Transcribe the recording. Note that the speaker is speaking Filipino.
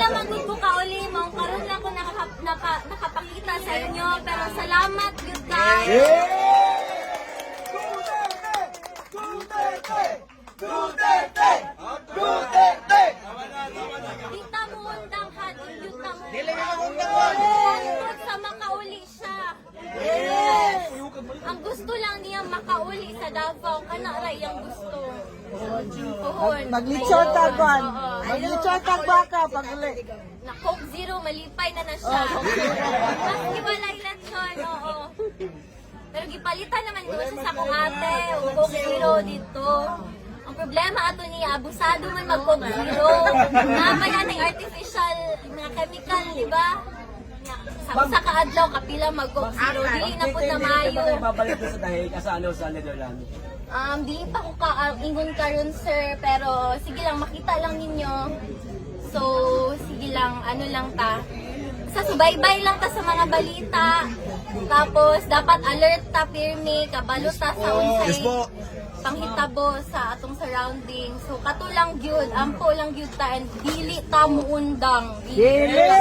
lang magud ko kauli mo karon lang ko nakapakita sa inyo pero salamat gyud kay. Duterte! Duterte! Kita mo undang ha, dilyut na mo. Dili mo undang. Tungkol sa makauli siya. Yes! Ang gusto lang niya makauli sa Davao, kana ra iyang gusto. Puhon. Maglitsyon tag kwan. Oo. Maglitsyon tag baka pag uli. Na Coke Zero, malipay na siya. Mas giwalay lechon, oo. Pero gipalitan naman ko siya sa kong ate, o Coke Zero dito. Ang problema ato niya, abusado man mag Coke Zero. Namaya ng artificial na chemical, di ba? Sa kaadlaw, kapila mag Coke Zero. Dili na po na mayo. Babalik ko sa dahil sa ano sa Netherlands. Dili pa ko ingon karon sir, pero sige lang, makita lang ninyo. So, sige lang, ano lang ta. Sa subaybay lang ta sa mga balita. Tapos, dapat alert ta, pirmi, kabalo ta sa unsay panghitabo sa atong surrounding. So, kato lang gyud, ampo lang gyud ta, and dili ta muundang. Dili!